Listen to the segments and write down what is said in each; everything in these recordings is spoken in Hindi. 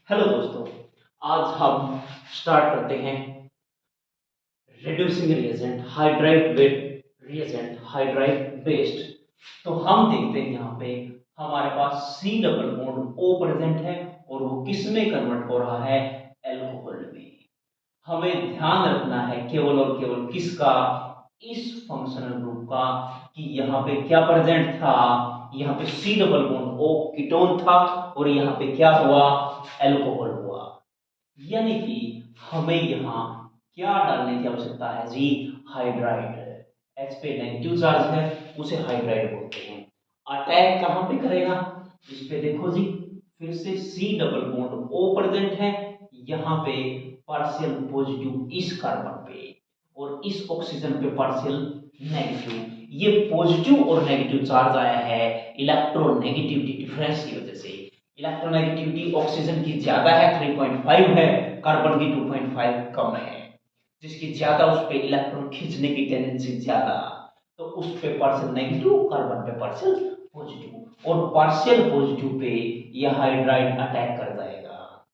हेलो दोस्तों, आज हम स्टार्ट करते हैं reducing reagent hydride with reagent hydride based. तो हम देखते हैं यहाँ पे हमारे पास C double bond O present है और वो किस में कन्वर्ट हो रहा है, एल्कोहल में। हमें ध्यान रखना है केवल और केवल किसका, इस फंक्शनल ग्रुप का, कि यहाँ पे क्या प्रेजेंट था। यहाँ पे C double bond O ketone था और यहाँ पे क्या हुआ, एल्कोहल हुआ। यानी कि हमें यहाँ क्या डालने की आवश्यकता है जी, हाइड्राइड। एच पे नेगेटिव चार्ज है, उसे हाइड्राइड बोलते हैं। अटैक कहां पे करेगा, इस पे देखो जी, फिर से C double bond O present है, यहाँ पे पार्शियल पॉजिटिव इस कार्बन पे और इस ऑक्सीजन पे पार्शियल नेगेटिव। ये पॉजिटिव और नेगेटिव चार्ज आया है इलेक्ट्रोनेगेटिविटी डिफरेंस की वजह से। इलेक्ट्रोनेगेटिविटी ऑक्सीजन की ज्यादा है 3.5 है, कार्बन की 2.5 कम है। जिसकी ज्यादा उस पे इलेक्ट्रॉन खींचने की टेंडेंसी ज्यादा, तो उस पे पार्शियल नेगेटिव, कार्बन पे पार्शियल पॉजिटिव, और पार्शियल पॉजिटिव पे यह हाइड्राइड अटैक कर जाएगा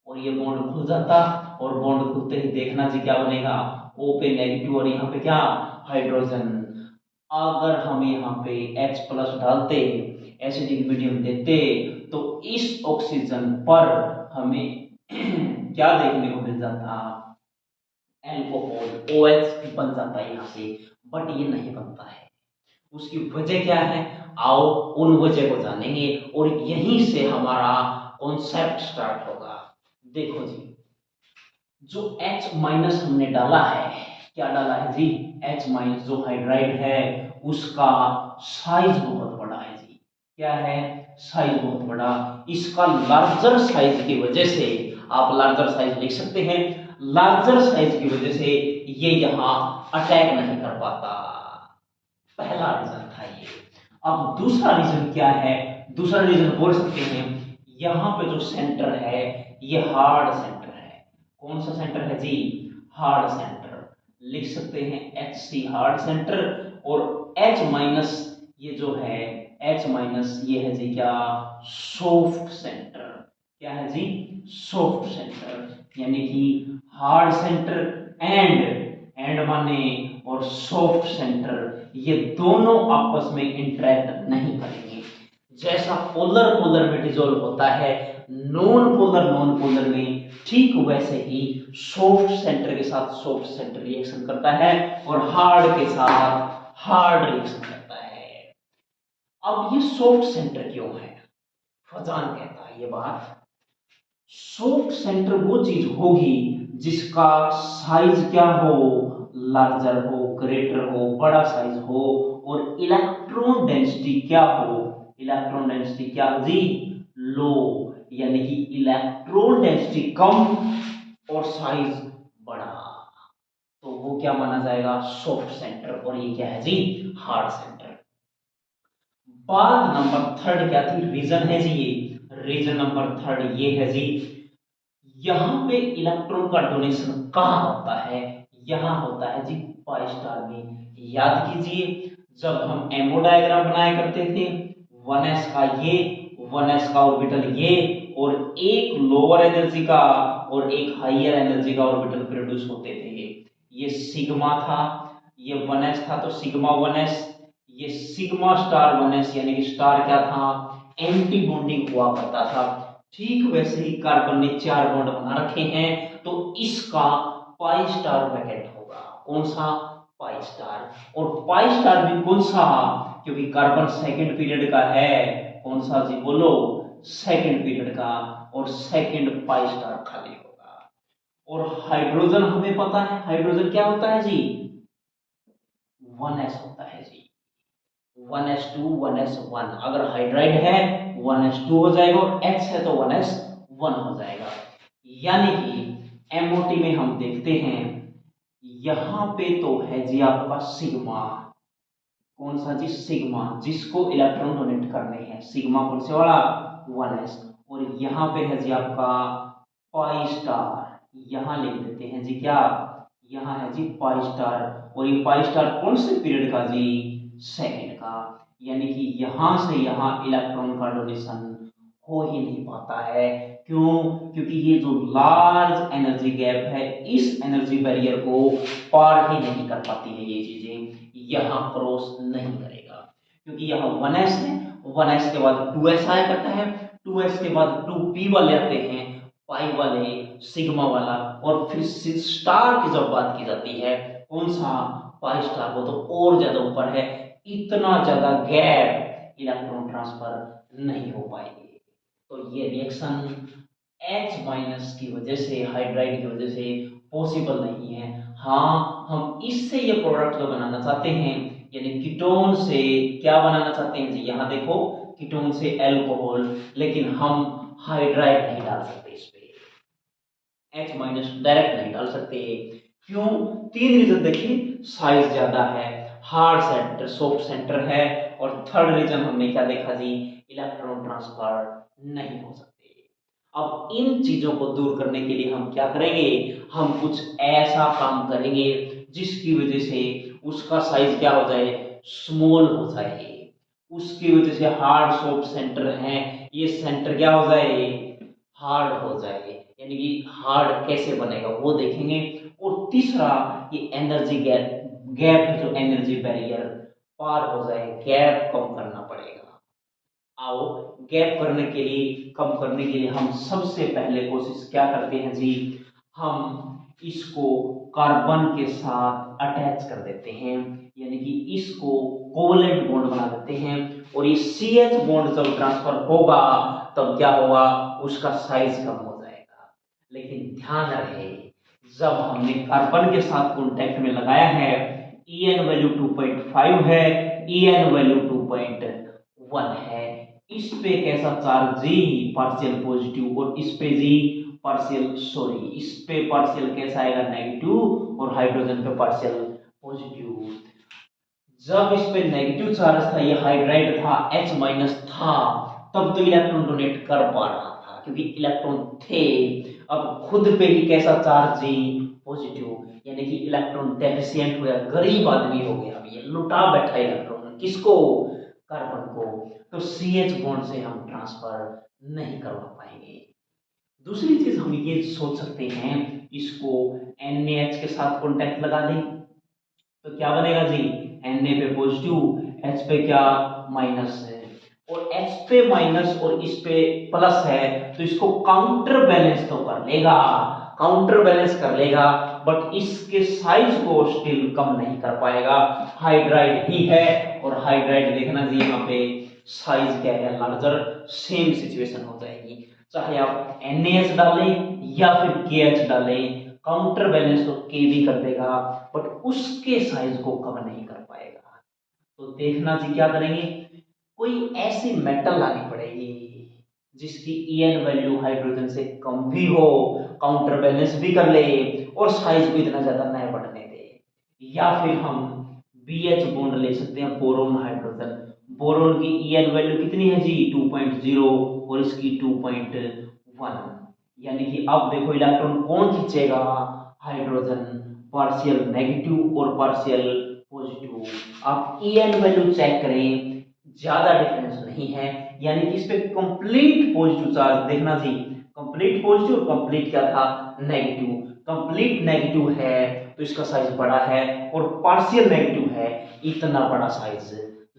और ये बॉन्ड खुल जाता। और बॉन्ड खुलते ही देखना जी क्या बनेगा, ओ पे नेगेटिव और यहाँ पे क्या, हाइड्रोजन। अगर हम यहाँ पे H प्लस डालते, एसिडिक मीडियम देते, तो इस ऑक्सीजन पर हमें क्या देखने को मिल जाता, एल्कोहल OH बन जाता है यहाँ से। बट ये नहीं बनता है, उसकी वजह क्या है, आओ उन वजह को जानेंगे और यहीं से हमारा कॉन्सेप्ट स्टार्ट होगा। देखो जी, जो H माइनस हमने डाला है, क्या डाला है जी, H माइनस जो हाइड्राइड है उसका साइज बहुत बड़ा है जी। क्या है, साइज बहुत बड़ा। इसका लार्जर साइज की वजह से, आप लार्जर साइज लिख सकते हैं, लार्जर साइज की वजह से ये यहां अटैक नहीं कर पाता। पहला रीजन था ये। अब दूसरा रीजन क्या है, दूसरा रीजन बोल सकते हैं, यहां पे जो सेंटर है ये हार्ड सेंटर है। कौन सा सेंटर है जी, हार्ड सेंटर। लिख सकते हैं HC हार्ड सेंटर, और H माइनस ये जो है, H माइनस ये है जी क्या, सॉफ्ट सेंटर। क्या है जी, सॉफ्ट सेंटर। यानी कि हार्ड सेंटर एंड माने और सॉफ्ट सेंटर, ये दोनों आपस में इंटरेक्ट नहीं करेंगे। जैसा पोलर पोलर में डिसॉल्व होता है नॉन पोलर में, ठीक वैसे ही सॉफ्ट सेंटर के साथ सॉफ्ट सेंटर रिएक्शन करता है और हार्ड के साथ हार्ड रिएक्शन करता है। अब ये सॉफ्ट सेंटर क्यों है, फजान कहता है ये बात। सॉफ्ट सेंटर वो चीज होगी जिसका साइज क्या हो, लार्जर हो, ग्रेटर हो, बड़ा साइज हो, और इलेक्ट्रॉन डेंसिटी क्या हो, इलेक्ट्रॉन डेंसिटी क्या जी, लो। यानी कि इलेक्ट्रॉन डेंसिटी कम और साइज बड़ा, तो वो क्या माना जाएगा, सॉफ्ट सेंटर। और ये क्या है जी, हार्ड सेंटर। बात नंबर थर्ड क्या थी, रीजन है जी, ये रीजन नंबर थर्ड ये है जी, यहां पे इलेक्ट्रॉन का डोनेशन कहां होता है, यहां होता है जी पाई स्टार में। याद कीजिए, जब हम एमओ डायग्राम बनाया करते थे, 1s का ये, 1s का ऑर्बिटल ये, और एक लोअर एनर्जी का और एक हायर एनर्जी का ऑर्बिटल प्रोड्यूस होते थे। ये सिग्मा था, ये 1s था तो सिग्मा 1s, ये सिग्मा स्टार 1s, यानी कि स्टार क्या था, एंटी बॉन्डिंग हुआ करता था। ठीक वैसे ही कार्बन ने 4 बॉन्ड बना रखे हैं, तो इसका पाई स्टार ब्रैकेट होगा। कौन सा, पाई स्टार। और पाई स्टार भी कौन सा, क्योंकि कार्बन सेकंड पीरियड का है, कौन सा जी बोलो, सेकंड पीरियड का, और सेकंड पाई स्टार खाली होगा। और हाइड्रोजन हमें पता है, हाइड्रोजन क्या होता है जी, 1s होता है जी, 1s2 1s1। अगर हाइड्राइड है 1s2 हो जाएगा, और H है तो 1s1 हो जाएगा। यानी कि MOT में हम देखते हैं, यहां पे तो है जी आपका सिग्मा। कौन सा जी, सिग्मा, जिसको इलेक्ट्रॉन डोनेट करने हैं, सिग्मा कौन से वाला, 1s। और यहां पे है जी आपका पाई स्टार, यहां लिख देते हैं जी क्या, यहां है जी पाई स्टार। और ये पाई स्टार कौन से पीरियड का जी, सेकंड का। यानी कि यहां से यहां इलेक्ट्रॉन का डोनेशन हो ही नहीं पाता है। क्यों? क्योंकि ये जो लार्ज एनर्जी गैप है, इस एनर्जी बैरियर को पार ही नहीं कर पाती है ये चीजें, यहाँ क्रॉस नहीं करेगा। क्योंकि यहाँ 1s है, 1s के बाद 2s आया करता है, 2s के बाद 2p वाले आते हैं, पाई वाले, सिग्मा वाला, और फिर स्टार की जब बात की जाती है, कौन सा? पाई स्टार, वो तो और ज्यादा ऊपर है। इतना ज्यादा गैप इलेक्ट्रॉन ट्रांसफर नहीं हो पाएंगे। तो ये रिएक्शन H माइनस की वजह से, हाइड्राइड की वजह से पॉसिबल नहीं है। हाँ, हम इससे ये प्रोडक्ट जो बनाना चाहते हैं, यानी कीटोन से क्या बनाना चाहते हैं जी, यहाँ देखो, कीटोन से अल्कोहल, लेकिन हम हाइड्राइड नहीं डाल सकते इस पे, H माइनस डायरेक्ट नहीं डाल सकते। क्यों? 3 रीजन देखिए, साइज ज्यादा है, हार्ड सेंटर, सॉफ्ट सेंटर है, और थर्ड रीजन हमने क्या देखा जी, इलेक्ट्रॉन ट्रांसफर नहीं हो सकते। अब इन चीजों को दूर करने के लिए हम क्या करेंगे, हम कुछ ऐसा काम करेंगे जिसकी वजह से उसका साइज क्या हो जाए, स्मॉल हो जाए, उसकी वजह से हार्ड सॉफ्ट सेंटर है, ये सेंटर क्या हो जाए, हार्ड हो जाए। यानी कि हार्ड कैसे बनेगा वो देखेंगे। और तीसरा, ये एनर्जी गैप है, जो एनर्जी बैरियर पार हो जाए, गैप कम करना पड़ेगा। आओ, गैप करने के लिए, कम करने के लिए हम सबसे पहले कोशिश क्या करते हैं जी, हम इसको कार्बन के साथ अटैच कर देते हैं, यानी कि इसको कोवलेंट बॉन्ड बना देते हैं, और ये CH बॉन्ड जब ट्रांसफर होगा तब क्या होगा, उसका साइज कम हो जाएगा। लेकिन ध्यान रहे, जब हमने कार्बन के साथ कॉन्टेक्ट में लगाया है, En वैल्यू 2.5 है, En वैल्यू 2.1 है, इस पे कैसा चार्ज जी, पार्शियल पॉजिटिव, और इस पे जी पार्शियल, सॉरी, इस पे पार्शियल कैसा आएगा, नेगेटिव, और हाइड्रोजन पे पार्शियल पॉजिटिव। जब इस पे नेगेटिव चार्ज था, ये हाइड्राइड था, H माइनस था, तब तो इलेक्ट्रॉन डोनेट कर पा रहा था क्योंकि इलेक्ट्रॉन थे। अब खुद पे ही कैसा चार्ज जी, पॉजिटिव, यानी कि इलेक्ट्रॉन डेफिशिएंट हो गया, गरीब आदमी हो गया, ये लुटा बैठा इलेक्ट्रॉन, किसको, कार्बन को। तो CH बॉन्ड से हम ट्रांसफर नहीं करवा पाएंगे। दूसरी चीज हम ये सोच सकते हैं, इसको NaH के साथ कॉन्टेक्ट लगा दें, तो क्या बनेगा जी, Na पे पॉजिटिव, H पे क्या, माइनस है, और H पे माइनस और इस पे प्लस है, तो इसको काउंटर बैलेंस तो कर लेगा, काउंटर बैलेंस कर लेगा, बट इसके साइज को स्टिल कम नहीं कर पाएगा। हाइड्राइड ही है, और हाइड्राइड देखना जी, यहाँ पे साइज क्या है, लार्जर, सेम सिचुएशन हो जाएगी, चाहे आप NaH डालें या फिर KH डालें, काउंटर बैलेंस तो K भी कर देगा, बट उसके साइज को कम नहीं कर पाएगा। तो देखना जी क्या करेंगे, कोई ऐसी मेटल लानी पड़ेगी जिसकी En वैल्यू हाइड्रोजन से कम भी हो, काउंटर बैलेंस भी कर ले, और साइज को इतना ज्यादा न बढ़ने दे। या फिर हम BH बॉन्ड ले सकते हैं, बोरोन हाइड्रोजन, बोरोन की En वैल्यू कितनी है जी, 2.0, और इसकी 2.1, यानी कि अब देखो इलेक्ट्रॉन कौन खींचेगा, हाइड्रोजन, पार्शियल नेगेटिव और पार्शियल पॉजिटिव। आप En वैल्यू चेक करें, ज्यादा डिफरेंस नहीं है, यानी कि इस पे कंप्लीट पॉजिटिव चार्ज देखना जी, कंप्लीट पॉजिटिव और कंप्लीट क्या था, नेगेटिव, कंप्लीट नेगेटिव है तो इसका साइज बड़ा है, और पार्शियल नेगेटिव है, इतना बड़ा साइज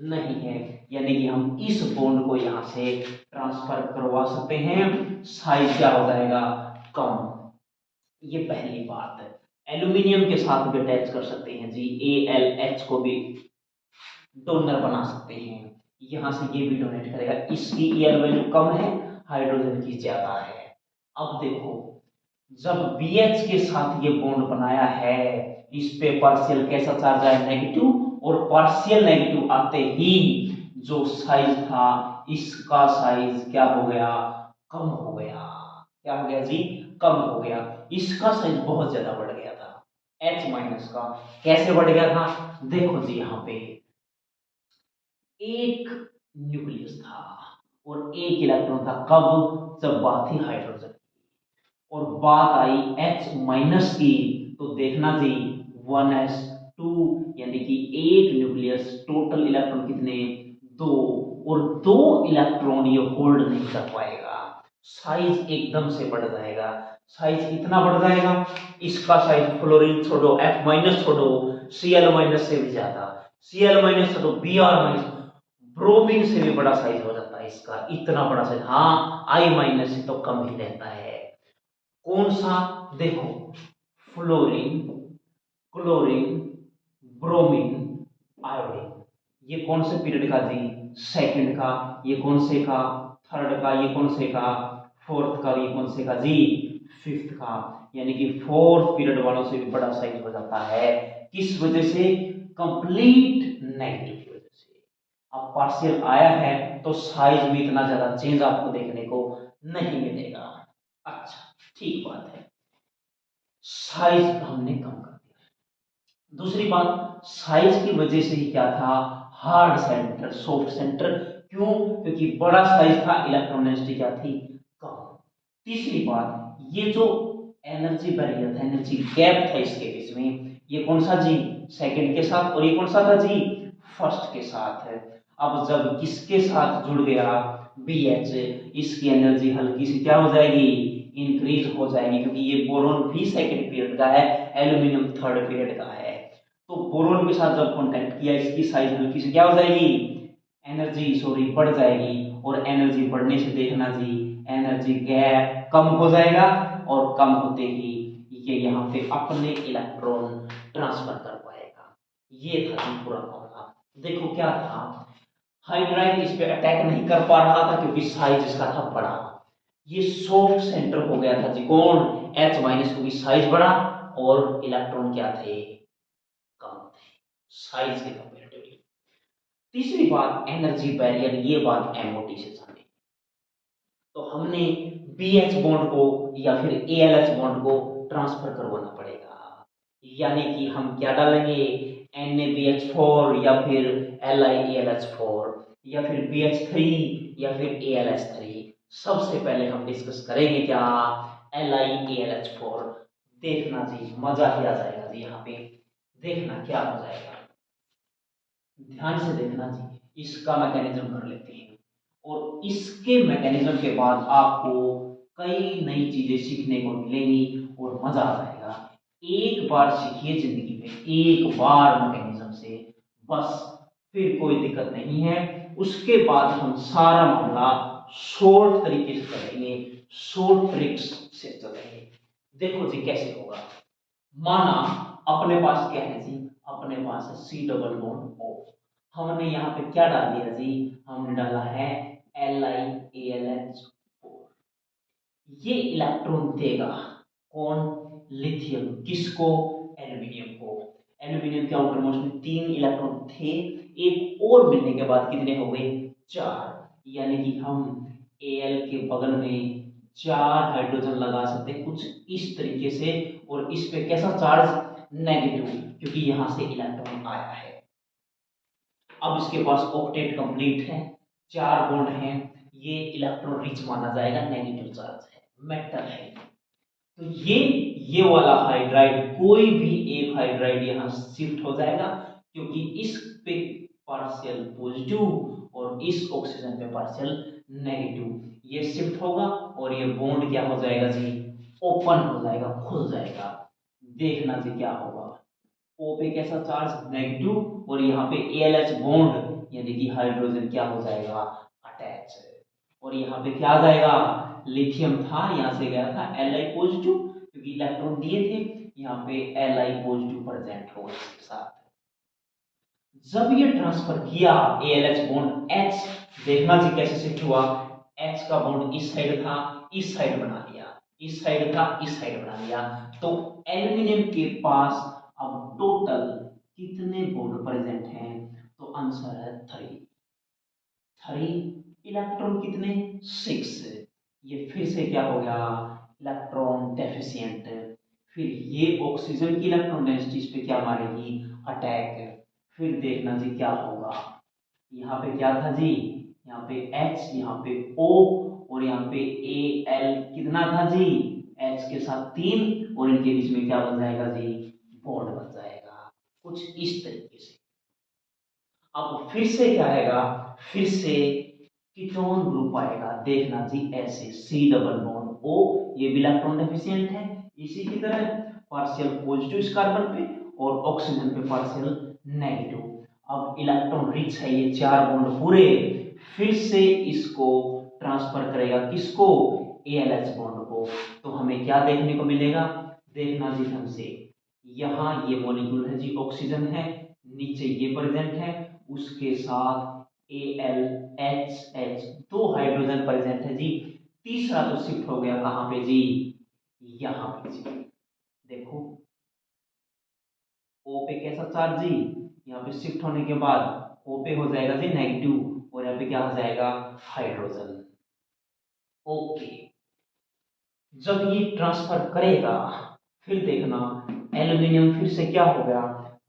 नहीं है, यानी कि हम इस बॉन्ड को यहां से ट्रांसफर करवा सकते हैं, साइज क्या हो जाएगा, कम। ये पहली बात है। एल्यूमिनियम के साथ भी अटैच कर सकते हैं जी, AlH को भी डोनर बना सकते हैं, यहां से ये भी डोनेट करेगा, इसकी EL वैल्यू कम है, हाइड्रोजन की ज्यादा है। अब देखो, जब BH के साथ ये बॉन्ड बनाया है, इस पे पार्शियल कैसा चार्ज है, नेगेटिव, और पार्शियल नेगेटिव आते ही जो साइज था, इसका साइज क्या हो गया, कम हो गया। क्या हो गया जी, कम हो गया, इसका साइज बहुत ज्यादा बढ़ गया था, H माइनस का। कैसे बढ़ गया था, देखो जी, यहाँ पे एक न्यूक्लियस था और एक इलेक्ट्रॉन था, कब, जब बात थी हाइड्रोजन की, और बात आई H माइनस की, तो देखना जी 1s2, यानी कि एक न्यूक्लियस, टोटल इलेक्ट्रॉन कितने, 2, और 2 इलेक्ट्रॉन ये होल्ड नहीं कर पाएगा, साइज एकदम से बढ़ जाएगा। साइज इतना बढ़ जाएगा, इसका साइज फ्लोरीन छोड़ो, F माइनस छोड़ो, Cl माइनस से भी ज्यादा, Cl माइनस छोड़ो, Br माइनस, ब्रोमीन से भी बड़ा साइज हो जाता है इसका, इतना बड़ा साइज। हाँ, I माइनस से तो कम ही रहता है। कौन सा? देखो, फ्लोरीन, क्लोरीन, ब्रोमीन, आयोडीन। ये कौन से पीरियड का जी? सेकंड का। ये कौन से का? थर्ड का। ये कौन से का? फोर्थ का। ये कौन से का जी? फिफ्थ का। यानी कि फोर्थ पीरियड वालों से भी बड़ा साइज हो जाता है। किस वजह से? कंप्लीट नेगेटिव की वजह से। अब पार्शियल आया है तो साइज में इतना ज्यादा चेंज आपको देखने को नहीं मिलेगा। अच्छा, ठीक बात है, साइज हमने कम कर दिया। दूसरी बात, साइज की वजह से ही क्या था? Hard centre, soft centre. क्यों? क्योंकि बड़ा साइज था, इलेक्ट्रॉन डेंसिटी क्या थी? कम। तीसरी बात, ये जो एनर्जी बैरियर था, एनर्जी गैप था इसके बीच में, ये कौन सा जी? सेकंड के साथ। और ये कौन सा था जी? फर्स्ट के साथ है। अब जब किसके साथ जुड़ गया? BH, इसकी एनर्जी हल्की सी क्या हो जाएगी? इंक्रीज हो जाएगी, क्योंकि ये बोरोन भी सेकंड पीरियड का है, एल्यूमिनियम थर्ड पीरियड का है। तो बोरोन के साथ जब कांटेक्ट किया, इसकी साइज हल्की सी क्या हो जाएगी? एनर्जी सॉरी बढ़ जाएगी। और एनर्जी बढ़ने से देखना जी, एनर्जी गैप कम हो जाएगा, और कम होते ही ये यहाँ पे अपने इलेक्ट्रॉन ट्रांसफर कर पाएगा। ये था जी पूरा मामला। देखो क्या था, हाइड्राइड इस पे अटैक नहीं कर पा रहा था क्योंकि साइज इसका था बड़ा। ये सॉफ्ट सेंटर हो गया था जी, कौन? H माइनस, क्योंकि साइज बड़ा और इलेक्ट्रॉन क्या थे? कम थे, साइज के कंपेरेटिवली। तीसरी बात, एनर्जी बैरियर, ये बात MOT से जानी। तो हमने BH बॉन्ड को या फिर ALH बॉन्ड को ट्रांसफर करवाना पड़ेगा। यानी कि हम क्या डालेंगे? NaBH4 या फिर LiAlH4 या फिर BH3 या फिर AlH3। सबसे पहले हम डिस्कस करेंगे क्या? LiAlH4। देखना जी, मजा ही आ जाएगा जी यहाँ पे। देखना क्या हो जाएगा, ध्यान से देखना जी। इसका मैकेनिज्म कर लेते हैं, और इसके मैकेनिज्म के बाद आपको कई नई चीजें सीखने को मिलेंगी और मजा आ जाएगा। एक बार सीखिए जिंदगी में, एक बार मैकेनिज्म से, बस, फिर कोई दिक्कत नहीं है। उसके बाद हम सारा मामला शॉर्ट तरीके से चलेंगे, शॉर्ट ट्रिक्स से चलेंगे। देखो जी कैसे होगा। माना अपने पास क्या है जी? अपने पास है C डबल बॉन्ड O। हमने यहाँ पे क्या डाल दिया जी? हमने डाला है LiAlH4। ये इलेक्ट्रॉन देगा कौन? लिथियम। किसको? एल्यूमिनियम को। एल्यूमिनियम के आउटर मोस्ट में 3 इलेक्ट्रॉन थे, एक और मिलने के बाद कितने हो गए? 4। यानी कि हम Al के बगल में 4 हाइड्रोजन लगा सकते हैं कुछ इस तरीके से। और इस पे कैसा चार्ज? नेगेटिव, क्योंकि यहां से इलेक्ट्रॉन आया है। अब इसके पास ऑक्टेट कंप्लीट है, 4 बॉन्ड हैं, ये इलेक्ट्रॉन रिच माना जाएगा, नेगेटिव चार्ज है, मेटल है। तो ये वाला हाइड्राइड, कोई भी एक हाइड्राइड यहां शिफ्ट हो जाएगा, क्योंकि इस पे पार्शियल पॉजिटिव और इस ऑक्सीजन पे पार्शियल नेगेटिव, ये शिफ्ट होगा और ये बॉन्ड क्या हो जाएगा जी? ओपन हो जाएगा, खुल जाएगा। देखना जी क्या होगा। O पे कैसा चार्ज? नेगेटिव, और यहाँ पे ALH बॉन्ड यानी कि हाइड्रोजन क्या हो जाएगा? अटैच। और यहाँ पे क्या आ जाएगा? लिथियम था, यहाँ से गया था Li पॉजिटिव, क्योंकि इलेक्ट्रॉन दिए थे, यहाँ पे Li पॉजिटिव प्रेजेंट होगा इसके साथ। जब ये ट्रांसफर किया ALH बॉन्ड H, देखना जी कैसे शिफ्ट हुआ। H का बॉन्ड इस साइड था, इस साइड बना लिया, इस साइड था, इस साइड बना लिया। तो एल्यूमिनियम के पास अब टोटल कितने बॉन्ड प्रेजेंट हैं? तो आंसर है 3। 3 इलेक्ट्रॉन कितने? 6। ये फिर से क्या हो गया? Electron deficient. फिर ये ऑक्सीजन की इलेक्ट्रॉन डेंसिटी इस पे क्या मारेगी? अटैक। फिर देखना जी क्या होगा। यहाँ पे क्या था जी? यहाँ पे H, यहाँ पे O, और यहाँ पे Al कितना था जी? H के साथ 3, और इनके बीच में क्या बन जाएगा जी? बॉन्ड बन जाएगा कुछ इस तरीके से। अब फिर से क्या आएगा? फिर से कीटोन ग्रुप आएगा। देखना जी ऐसे C डबल बॉन्ड O, ये भी इलेक्ट्रॉन डेफिशिएंट है, इसी की तरह पार्शियल पॉजिटिव इस कार्बन पे और ऑक्सीजन पे पार्शियल नेगेटिव। अब इलेक्ट्रॉन रिच है ये 4 बॉन्ड पूरे, फिर से इसको ट्रांसफर करेगा किसको, ALH बॉन्ड को। तो हमें क्या देखने को मिलेगा, देखना जी ध्यान से, यहाँ ये मॉलिक्यूल है जी ऑक्सीजन है, नीचे ये प्रेजेंट है, उसके साथ AlHH, 2 हाइड्रोजन प्रेजेंट है जी। तीसरा तो शिफ्ट हो गया कहां पे जी, यहां पे जी। देखो O पे कैसा चार्ज जी, यहाँ पे शिफ्ट होने के बाद O पे हो जाएगा जी नेगेटिव, और यहाँ पे क्या हो जाएगा हाइड्रोजन। ओके, जब ये ट्रांसफर करेगा फिर देखना एल्यूमिनियम फिर से क्या हो गया,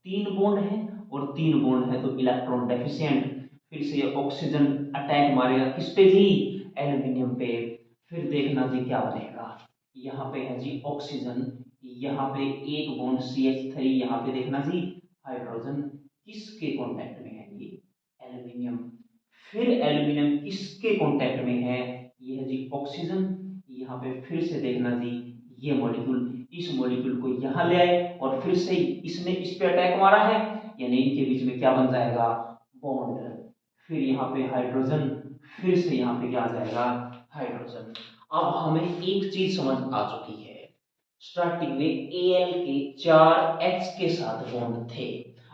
3 बॉन्ड है और 3 बॉन्ड है तो इलेक्ट्रॉन डेफिशिएंट, फिर से ये ऑक्सीजन अटैक मारेगा किस पे जी, एल्यूमिनियम पे। फिर देखना जी क्या बनेगा, यहाँ पे है जी ऑक्सीजन, यहाँ पे एक बॉन्ड CH3, यहाँ पे देखना जी हाइड्रोजन, किसके कांटेक्ट में है ये, एल्यूमिनियम। फिर एल्यूमिनियम किसके कांटेक्ट में है, ये है जी ऑक्सीजन। यहाँ पे फिर से देखना जी ये मॉलिक्यूल इस मॉलिक्यूल को यहाँ ले आए और फिर से इसने इस पे अटैक मारा है, यानी इनके बीच में क्या बन जाएगा, बॉन्ड। फिर यहाँ पे हाइड्रोजन, फिर से यहाँ पे क्या आ जाएगा हाइड्रोजन। अब हमें एक चीज समझ आ चुकी है, स्टार्टिंग में Al के 4 H के साथ बॉन्ड थे,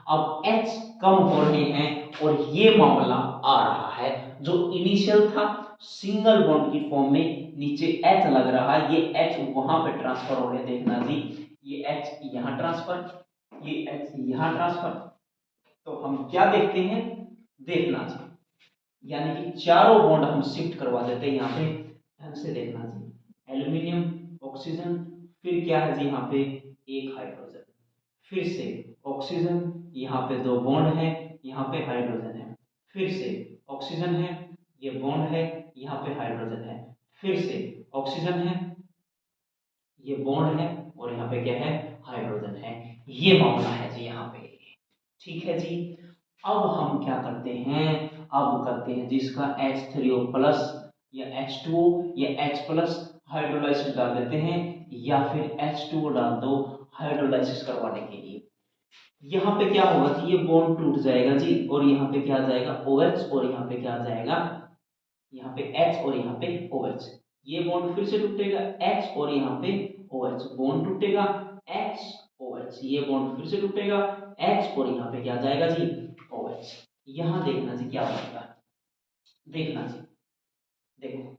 अब H कम हो रहे हैं और ये मामला आ रहा है। जो इनिशियल था सिंगल बॉन्ड की फॉर्म में नीचे H लग रहा है, ये H वहां पे ट्रांसफर हो रहे, देखना जी ये H यहाँ ट्रांसफर, ये H यहाँ ट्रांसफर। तो हम क्या देखते हैं, देखना जी, यानी कि चारों बॉन्ड हम शिफ्ट करवा देते हैं यहाँ पे, ढंग से देखना जी, एल्यूमिनियम ऑक्सीजन, फिर क्या है जी यहाँ पे एक हाइड्रोजन, फिर से ऑक्सीजन, यहाँ पे 2 बॉन्ड है, यहाँ पे हाइड्रोजन है, फिर से ऑक्सीजन है, ये बॉन्ड है, यहाँ पे हाइड्रोजन है, फिर से ऑक्सीजन है, ये बॉन्ड है और यहाँ पे क्या है हाइड्रोजन है। ये मामला है जी यहाँ पे, ठीक है जी। अब हम क्या करते हैं, अब करते हैं जिसका H3O प्लस या H2O या H प्लस हाइड्रोलाइसिस डाल देते हैं, या फिर H2O डाल दो हाइड्रोलाइसिस करवाने के लिए। यहाँ पे क्या होगा कि ये बॉन्ड टूट जाएगा जी, और यहाँ पे क्या आ जाएगा OH, और यहाँ पे क्या आ जाएगा, यहाँ पे H और यहाँ पे OH, ये बॉन्ड फिर से टूटेगा H और यहाँ पे OH, बॉन्ड टूटेगा H OH, ये बॉन्ड फिर से टूटेगा H और यहाँ पे क्या आ जाएगा जी OH। यहाँ देखना जी क्या होगा, देखना जी, देखो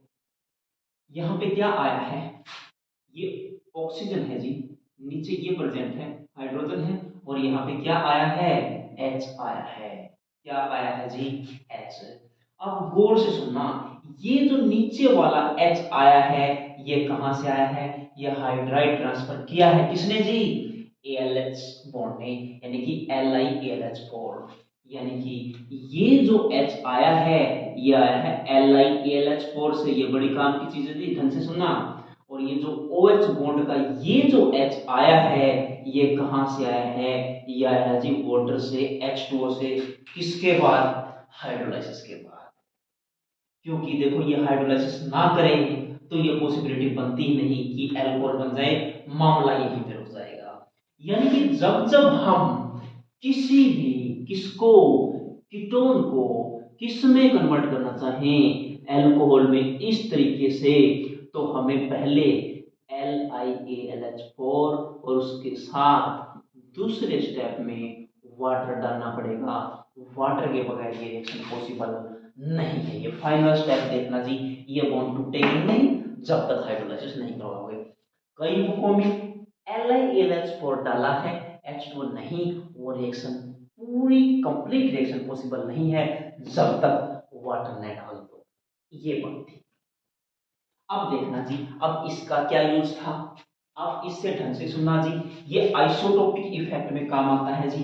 यहाँ पे क्या आया है, ये ऑक्सीजन है जी, नीचे ये प्रेजेंट है हाइड्रोजन है, और यहाँ पे क्या आया है H आया है, क्या आया है जी H। अब गौर से सुनना, ये जो नीचे वाला H आया है ये कहां से आया है, ये हाइड्राइड ट्रांसफर किया है किसने जी, ALH बॉन्ड ने, यानी कि LiAlH4, यानी कि ये जो H आया है ये आया है LiAlH4 से, ये बड़ी काम की चीज है, ढंग से सुनना। और ये जो OH बॉन्ड का ये जो H आया है ये कहां से आया है, ये आया है जी वाटर से H2O से, किसके बाद, हाइड्रोलाइसिस के बाद। क्योंकि देखो ये हाइड्रोलाइसिस ना करें तो ये पॉसिबिलिटी बनती ही नहीं कि अल्कोहल बन जाए, मामला यहीं पे रुक जाएगा। यानी कि जब जब हम किसी भी किसको, कीटोन को किस में कन्वर्ट करना चाहें अल्कोहल में इस तरीके से, तो हमें पहले LiAlH4 और उसके साथ दूसरे स्टेप में वाटर डालना पड़ेगा, वाटर के बगैर ये रिएक्शन पॉसिबल नहीं है। ये फाइनल स्टेप देखना जी, ये बॉन्ड टूटेगा नहीं जब तक हाइड्रोलाइसिस नहीं करवाओगे। कई बुकों में LiAlH4 डाला है H2 नहीं, वो रिएक्शन पूरी कंप्लीट रिएक्शन पॉसिबल नहीं है जब तक वाटर न डाल दो, ये बात थी। अब देखना जी, अब इसका क्या यूज था, अब इससे ढंग से सुनना जी, ये आइसोटोपिक इफेक्ट में काम आता है जी,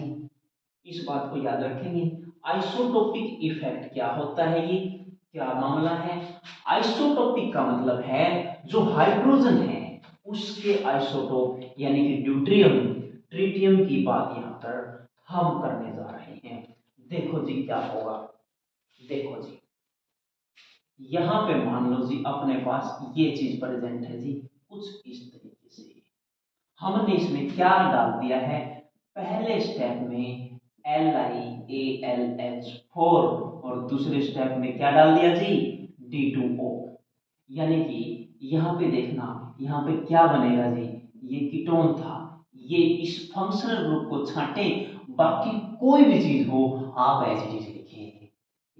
इस बात को याद रखेंगे। आइसोटोपिक इफेक्ट क्या होता है, ये क्या मामला है, आइसोटोपिक का मतलब है जो हाइड्रोजन है उसके आइसोटोप यानी कि ड्यूट्रियम ट्रिटियम की बात यहां पर हम करने जा रहे हैं। देखो जी क्या होगा, देखो जी यहाँ पे मान लो जी अपने पास ये चीज प्रेजेंट है जी, कुछ इस तरीके से। हमने इसमें क्या डाल दिया है, पहले स्टेप में LiAlH4 और दूसरे स्टेप में क्या डाल दिया जी, D2O। यानी कि यहाँ पे देखना, यहाँ पे क्या बनेगा जी, ये कीटोन था, ये इस फंक्शनल ग्रुप को छांटे, बाकी कोई भी चीज हो आप ऐसी चीज लिखिए।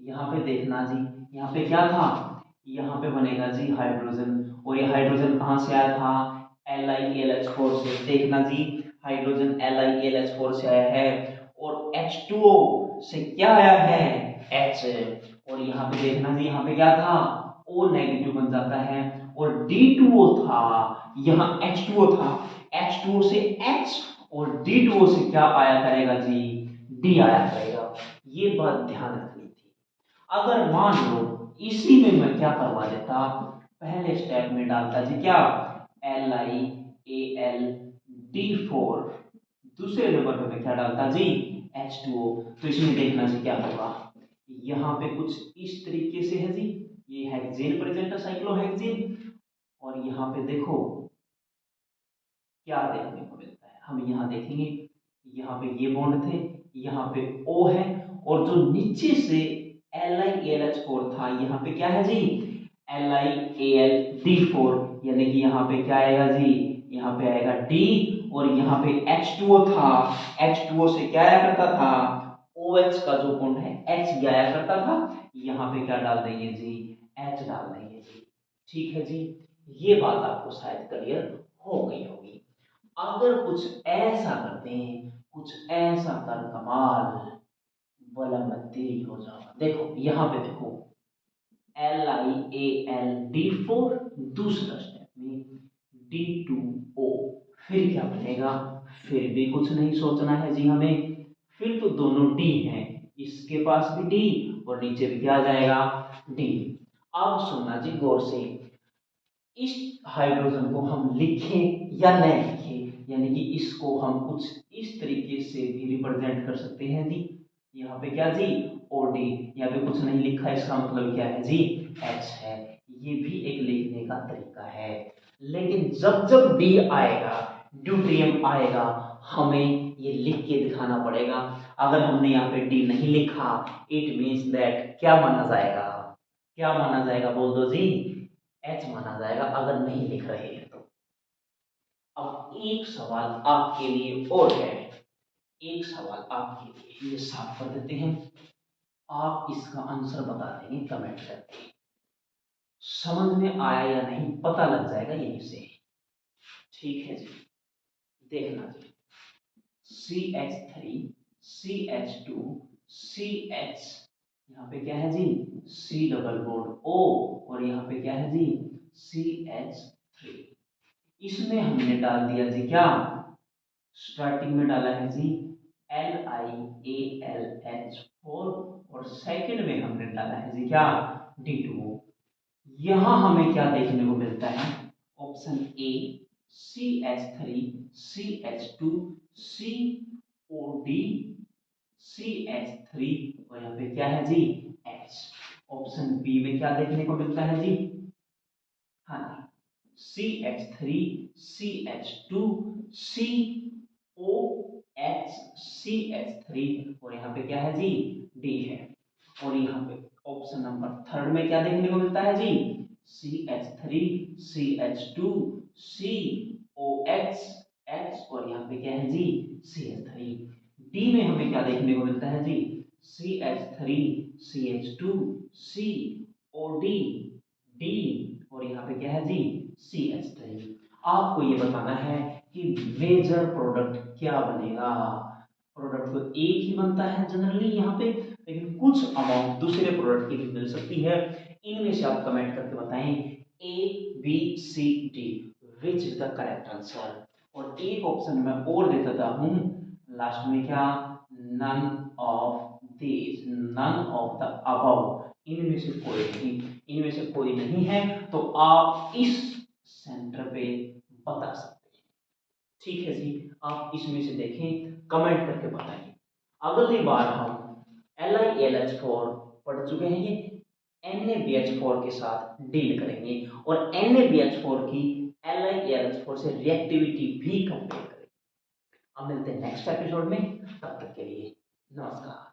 यहाँ पे देखना जी, यहाँ पे क्या था, यहाँ पे बनेगा जी हाइड्रोजन, और ये हाइड्रोजन कहाँ से आया था, LiAlH4 से। देखना जी हाइड्रोजन LiAlH4 से आया है, और H2O से क्या आया है, H। और यहाँ पे देखना जी, यहाँ पे क्या था, O नेगेटिव बन जाता है, और D2O था, यहाँ H2O था, H2O से H, और D2O से क्या आया करेगा जी, D आया करेगा। ये बात ध्यान रखनी थी। अगर मान लो इसी में मैं क्या करवा देता, पहले स्टेप में डालता जी क्या, LiAlD4, दूसरे नंबर पे मैं क्या डालता जी, H2O। तो इसमें देखना जी क्या होगा, यहाँ पे कुछ इस तरीके से है जी, ये हेक्सेन प्रेजेंट है, साइक्लोहेक्सेन। और यहाँ पे देखो क्या देखने को मिलता है, हम यहाँ देखेंगे, यहाँ पे ये बॉन्ड थे, यहाँ पे O है, और जो नीचे से LiAlH4 था, यहाँ पे क्या है जी, LiAlD4, यानी कि यहाँ पे क्या आएगा जी, यहाँ पे आएगा D, और यहाँ पे H2O था, H2O से क्या आया करता था, OH का जो बॉन्ड है H आया करता था, यहाँ पे क्या डाल देंगे जी, H डाल देंगे जी। ठीक है जी, ये बात आपको शायद क्लियर हो गई होगी। अगर कुछ ऐसा करते हैं, कुछ ऐसा कर कमाल, बोला मैं तेरी हो जाऊंगा। देखो यहाँ पे देखो LiAlD4, दूसरा स्टेप में D2O, फिर क्या बनेगा, फिर भी कुछ नहीं सोचना है जी हमें, फिर तो दोनों D हैं, इसके पास भी D और नीचे भी क्या आ जाएगा, D। अब सुनना जी गौर से, इस हाइड्रोजन को हम लिखें या नहीं लिखें, यानी कि इसको हम कुछ इस तरीके से भी रिप्रेजेंट कर सकते हैं जी। यहाँ पे क्या जी, OD, यहाँ पे कुछ नहीं लिखा, इसका मतलब क्या है जी, H है। ये भी एक लिखने का तरीका है, लेकिन जब जब D आएगा, ड्यूटेरियम आएगा, हमें ये लिख के दिखाना पड़ेगा। अगर हमने यहाँ पे D नहीं लिखा, इट मीन्स दैट क्या माना जाएगा, क्या माना जाएगा, बोल दो जी, H माना जाएगा, अगर नहीं लिख रहे हैं तो। अब एक सवाल आपके लिए और है, एक सवाल आपके लिए, ये साफ कर देते हैं, आप इसका आंसर बता देंगे कमेंट करके, समझ में आया या नहीं पता लग जाएगा यहीं से। ठीक है जी, देखना जी, CH3 CH2 CH, यहाँ पे क्या है जी, C डबल बॉन्ड O, और यहाँ पे क्या है जी, CH3। इसमें हमने डाल दिया जी क्या, स्टार्टिंग में डाला है जी LiAlH4, और सेकंड में हमने डाला है जी क्या, D2O। यहां हमें क्या देखने को मिलता है, option A CH3 CH2 COD CH3, और यहाँ पे क्या है जी, H। ऑप्शन बी में क्या देखने को मिलता है जी, हाँ CH3 CH2 COH CH3, और यहाँ पे क्या है जी, D है। और यहाँ पे ऑप्शन नंबर थर्ड में क्या देखने को मिलता है जी, CH3 CH2 COH H, और यहाँ पे क्या है जी, CH3। D में हमें क्या देखने को मिलता है जी, CH3 CH2 COD D, और यहाँ पे क्या है जी, CH3। आपको ये बताना है कि मेजर प्रोडक्ट क्या बनेगा। प्रोडक्ट तो एक ही बनता है जनरली यहाँ पे, लेकिन कुछ अमाउंट दूसरे प्रोडक्ट की भी मिल सकती है। इनमें से आप कमेंट करके बताएं ABCD which is the correct answer. और एक ऑप्शन मैं और दे देता हूं लास्ट में, क्या, none of this, none of the above, इनमें से कोई नहीं, इनमें से कोई नहीं है, तो आप इस सेंटर पे बता सकते हैं। ठीक है जी, आप इसमें से देखें, कमेंट करके बताइए। अगली बार हम LiAlH4 पढ़ चुके हैं, ये NaBH4 के साथ डील करेंगे और NaBH4 की LiAlH4 से रिएक्टिविटी भी कंपेयर करेंगे। अब मिलते हैं नेक्स्ट एपिसोड में, तब तक के लिए नमस्कार।